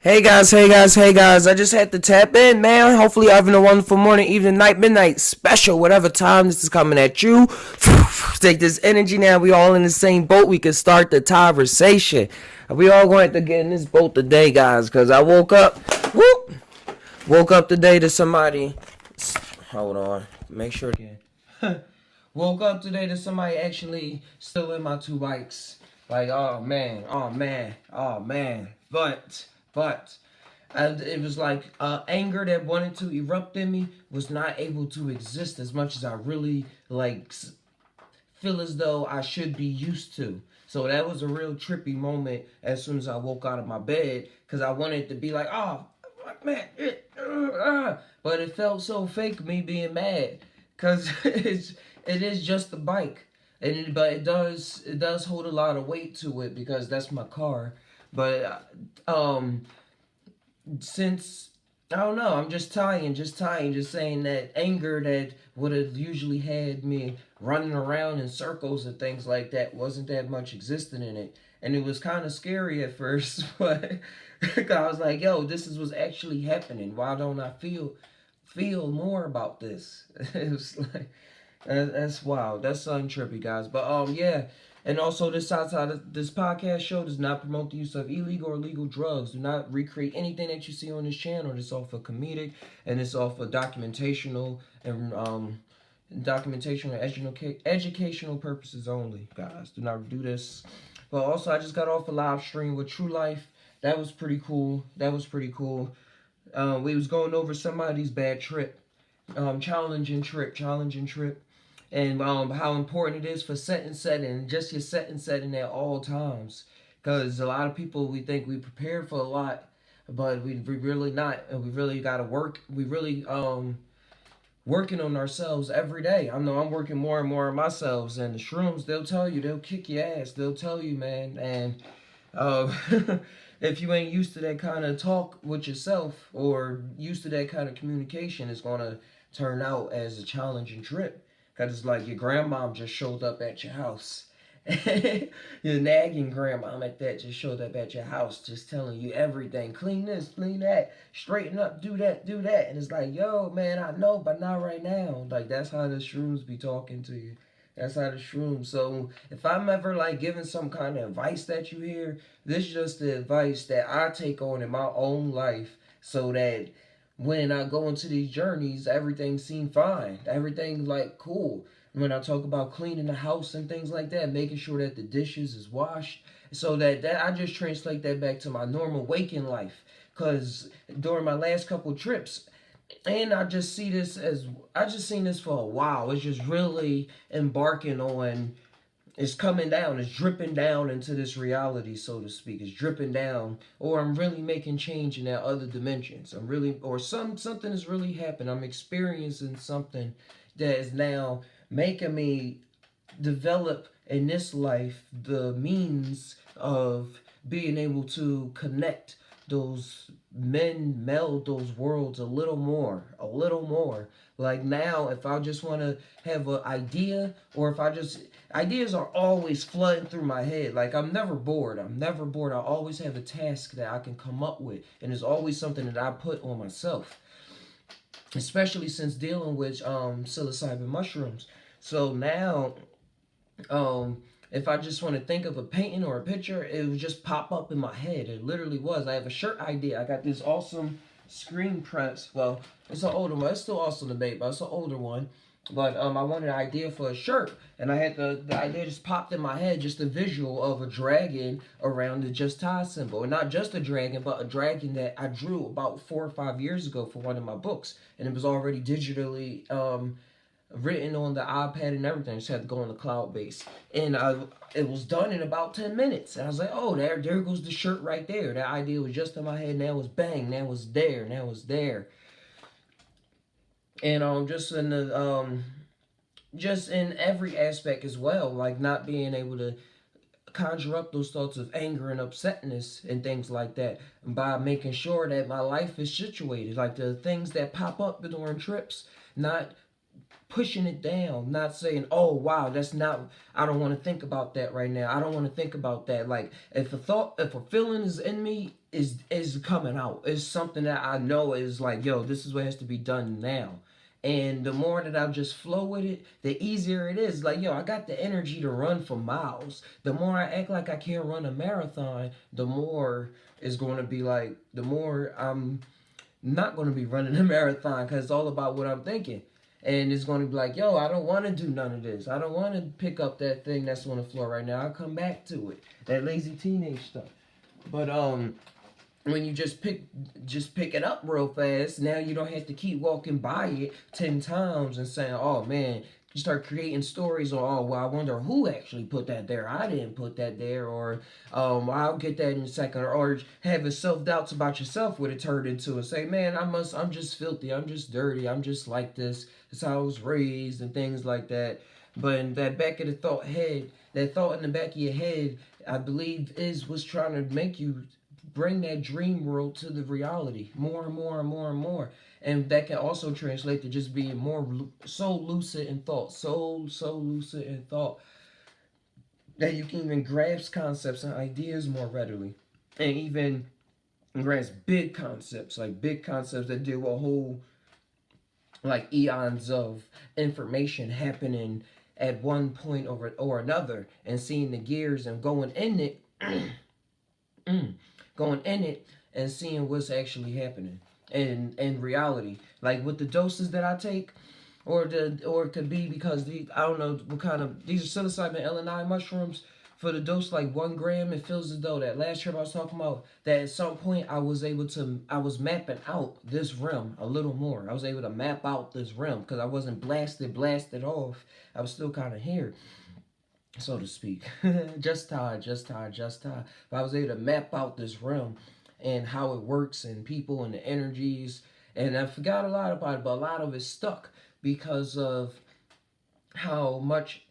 Hey guys. I just had to tap in, man. Hopefully, you're having a wonderful morning, evening, night, midnight, special, whatever time this is coming at you. Take this energy now. We all in the same boat. We can start the conversation. We all going to get in this boat today, guys, because I woke up today to somebody. Hold on. Make sure again. Woke up today to somebody actually still in my two bikes. Like, oh man, oh man, oh man. But and it was like anger that wanted to erupt in me was not able to exist as much as I really like feel as though I should be used to. So that was a real trippy moment as soon as I woke out of my bed because I wanted to be like, oh man, but it felt so fake me being mad because it is just a bike, but it does hold a lot of weight to it because that's my car. But since I don't know, I'm just saying that anger that would have usually had me running around in circles and things like that wasn't that much existing in it. And it was kind of scary at first, but I was like, yo, this is what's actually happening. Why don't I feel more about this? It was like that's wild. That's something trippy, guys. But yeah. And also, this podcast show does not promote the use of illegal or legal drugs. Do not recreate anything that you see on this channel. It's all for comedic and it's all for documentation and educational purposes only, guys. Do not do this. But also, I just got off a live stream with True Life. That was pretty cool. We was going over somebody's bad trip, challenging trip, and how important it is for setting just your setting at all times. Because a lot of people, we think we prepare for a lot, but we really not, and we really gotta work. We really working on ourselves every day. I know I'm working more and more on myself, and the shrooms, they'll kick your ass. They'll tell you, man, and uh, if you ain't used to that kind of talk with yourself or used to that kind of communication, it's gonna turn out as a challenging trip. Cause it's like your grandmom just showed up at your house. Your nagging grandmom at that just showed up at your house, just telling you everything. Clean this, clean that, straighten up, do that, do that. And it's like, yo, man, I know, but not right now. Like that's how the shrooms be talking to you. That's how the shrooms. So if I'm ever like giving some kind of advice that you hear, this is just the advice that I take on in my own life, so that when I go into these journeys, everything seems fine. Everything's like cool. When I talk about cleaning the house and things like that, making sure that the dishes is washed, so that I just translate that back to my normal waking life. Cause during my last couple trips, and I just seen this for a while. It's just really embarking on, it's coming down, it's dripping down into this reality, so to speak. It's dripping down, or I'm really making change in that other dimensions. I'm really, or something is really happening. I'm experiencing something that is now making me develop in this life the means of being able to connect those meld those worlds a little more. Like now, if I just want to have an idea, or if I just, ideas are always flooding through my head. Like I'm never bored. I always have a task that I can come up with, and there's always something that I put on myself, especially since dealing with psilocybin mushrooms. So now, if I just want to think of a painting or a picture, it would just pop up in my head. It literally was. I have a shirt idea. I got this awesome screen press. Well, it's an older one. It's still awesome to make, but it's an older one. But I wanted an idea for a shirt, and I had the idea just popped in my head, just a visual of a dragon around the Just Tie symbol, and not just a dragon, but a dragon that I drew about 4 or 5 years ago for one of my books, and it was already digitally written on the iPad and everything. Just had to go on the cloud base, and it was done in about 10 minutes. And I was like, oh, there goes the shirt right there. That idea was just in my head. Now was bang. Now was there. Now was there. And just in every aspect as well, like not being able to conjure up those thoughts of anger and upsetness and things like that by making sure that my life is situated, like the things that pop up during trips, not pushing it down, not saying, oh wow, that's not, I don't want to think about that right now. I don't want to think about that. Like if a feeling is in me, is coming out. It's something that I know is like, yo, this is what has to be done now. And the more that I just flow with it, the easier it is. Like, yo, I got the energy to run for miles. The more I act like I can't run a marathon, the more it's going to be like, the more I'm not going to be running a marathon because it's all about what I'm thinking. And it's going to be like, yo, I don't want to do none of this. I don't want to pick up that thing that's on the floor right now. I'll come back to it. That lazy teenage stuff. But when you just pick it up real fast, now you don't have to keep walking by it 10 times and saying, oh man, you start creating stories on, oh well, I wonder who actually put that there. I didn't put that there. Or I'll get that in a second. Or having self-doubts about yourself would have turned into and say, man, I'm just filthy, I'm just dirty, I'm just like this. That's how I was raised and things like that. But in that back of the that thought in the back of your head, I believe is what's trying to make you bring that dream world to the reality more and more and more and more. And that can also translate to just being more so lucid in thought, so lucid in thought that you can even grasp concepts and ideas more readily, and even grasp big concepts that deal with a whole like eons of information happening at one point or another, and seeing the gears and going in it going in it and seeing what's actually happening in reality. Like with the doses that I take, or it could be because I don't know what kind of these are psilocybin LNI mushrooms. For the dose like 1 gram, it feels as though that last trip I was talking about, that at some point I was mapping out this rim a little more. I was able to map out this rim because I wasn't blasted off. I was still kind of here, so to speak. Just tired, just tired, just tired. But I was able to map out this realm and how it works and people and the energies. And I forgot a lot about it, but a lot of it stuck because of how much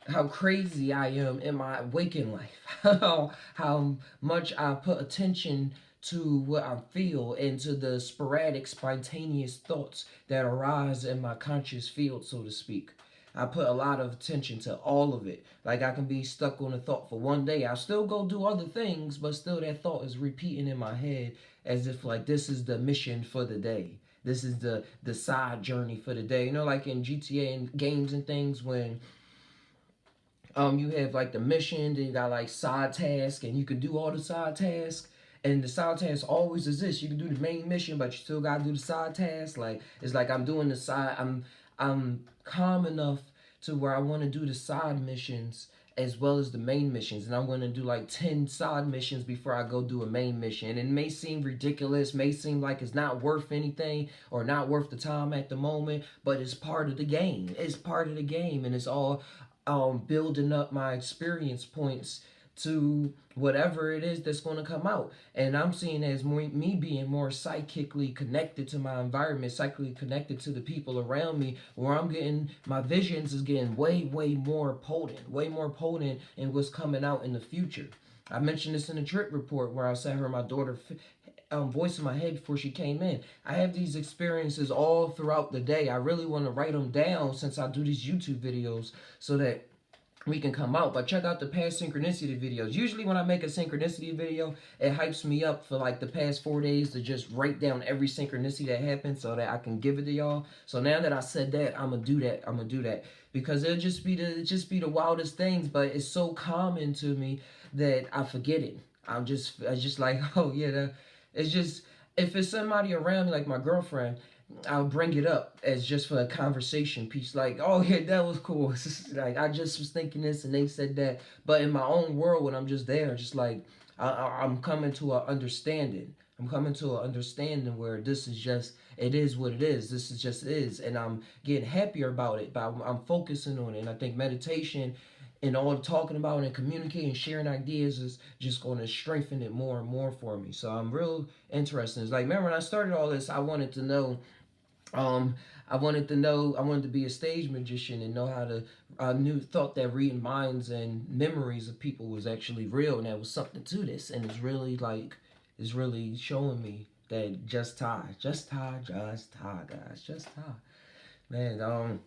how crazy I am in my waking life. How much I put attention to what I feel and to the sporadic, spontaneous thoughts that arise in my conscious field, so to speak. I put a lot of attention to all of it. Like I can be stuck on a thought for one day. I still go do other things, but still that thought is repeating in my head as if like this is the mission for the day. This is the side journey for the day. You know, like in GTA and games and things when you have like the mission, then you got like side task, and you can do all the side tasks. And the side task always exists. You can do the main mission, but you still gotta do the side task. Like it's like I'm doing the side. I'm calm enough to where I want to do the side missions as well as the main missions, and I'm going to do like 10 side missions before I go do a main mission. And it may seem ridiculous, may seem like it's not worth anything or not worth the time at the moment, but it's part of the game. It's part of the game, and it's all building up my experience points to whatever it is that's going to come out. And I'm seeing it as me being more psychically connected to my environment, psychically connected to the people around me, where I'm getting my visions is getting way way more potent in what's coming out in the future. I mentioned this in the trip report where I sat her my daughter voice in my head before she came in. I have these experiences all throughout the day. I really want to write them down since I do these YouTube videos so that we can come out. But check out the past synchronicity videos. Usually when I make a synchronicity video, it hypes me up for like the past 4 days to just write down every synchronicity that happened so that I can give it to y'all. So now that I said that, I'm gonna do that. I'm gonna do that because it'll just be the wildest things, but it's so common to me that I forget it. I just like, oh yeah, it's just, if it's somebody around me like my girlfriend, I'll bring it up as just for a conversation piece. Like, oh yeah, that was cool. Like I just was thinking this and they said that. But in my own world, when I'm just there, just like I'm coming to an understanding. I'm coming to an understanding where this is just, it is what it is. This is just is, and I'm getting happier about it. But I'm focusing on it, and I think meditation and all the talking about it and communicating, sharing ideas is just going to strengthen it more and more for me. So I'm real interested. It's like, remember when I started all this, I wanted to know um, I wanted to be a stage magician and know how to. Thought that reading minds and memories of people was actually real, and there was something to this. And it's really showing me that just tie, guys, just tie, man.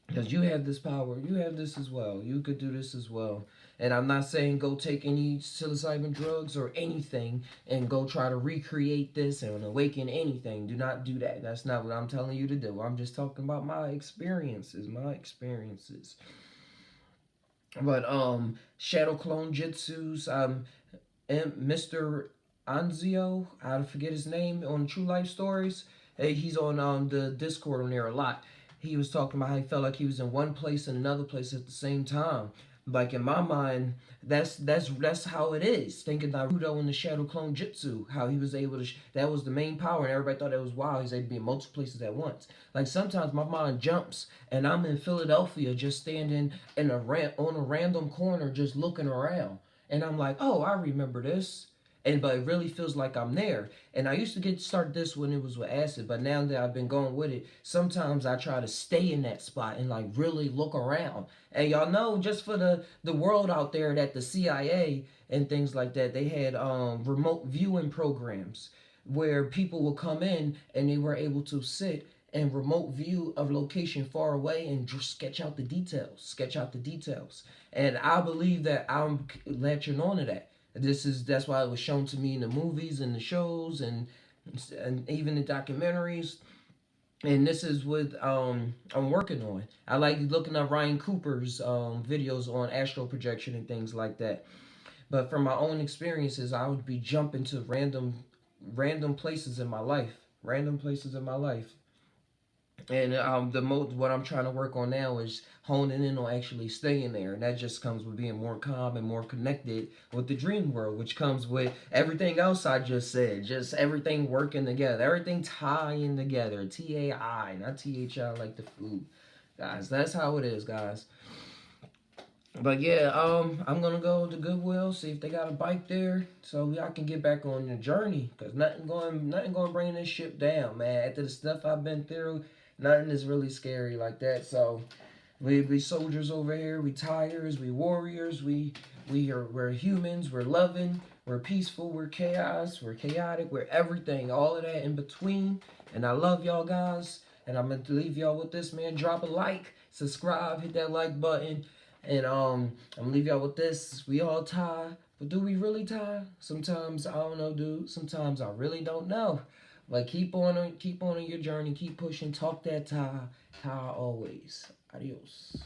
Because you have this power, you have this as well. You could do this as well. And I'm not saying go take any psilocybin drugs or anything and go try to recreate this and awaken anything. Do not do that. That's not what I'm telling you to do. I'm just talking about my experiences, my experiences. But shadow clone jutsus, and Mr. Anzio, I forget his name on True Life Stories. Hey, he's on the Discord on there a lot. He was talking about how he felt like he was in one place and another place at the same time. Like in my mind, that's how it is. Thinking Naruto in the Shadow Clone Jutsu, how he was able to. That was the main power, and everybody thought that was wild. He's able to be in multiple places at once. Like sometimes my mind jumps, and I'm in Philadelphia, just standing in on a random corner, just looking around, and I'm like, oh, I remember this. And but it really feels like I'm there. And I used to get start this when it was with acid, but now that I've been going with it, sometimes I try to stay in that spot and like really look around. And y'all know, just for the world out there, that the CIA and things like that, they had remote viewing programs where people would come in and they were able to sit and remote view of location far away and just sketch out the details. And I believe that I'm latching on to that. That's why it was shown to me in the movies and the shows and even the documentaries. And this is what I'm working on. I like looking at Ryan Cooper's videos on astral projection and things like that. But from my own experiences, I would be jumping to random places in my life, random places in my life. And what I'm trying to work on now is honing in on actually staying there, and that just comes with being more calm and more connected with the dream world, which comes with everything else I just said, just everything working together, everything tying together. TAI, not THI like the food, guys. That's how it is, guys. But yeah, I'm gonna go to Goodwill, see if they got a bike there, so I can get back on the journey. Cause nothing going bring this ship down, man. After the stuff I've been through, nothing is really scary like that. So we soldiers over here, we Tai'ers, we warriors, we're humans, we're loving, we're peaceful, we're chaos, we're chaotic, we're everything, all of that in between. And I love y'all guys, and I'm gonna leave y'all with this, man. Drop a like, subscribe, hit that like button. And I'm gonna leave y'all with this. We all tie, but do we really tie? Sometimes I don't know, dude. Sometimes I really don't know. But keep on your journey, keep pushing, talk that tie, tie always. Adios.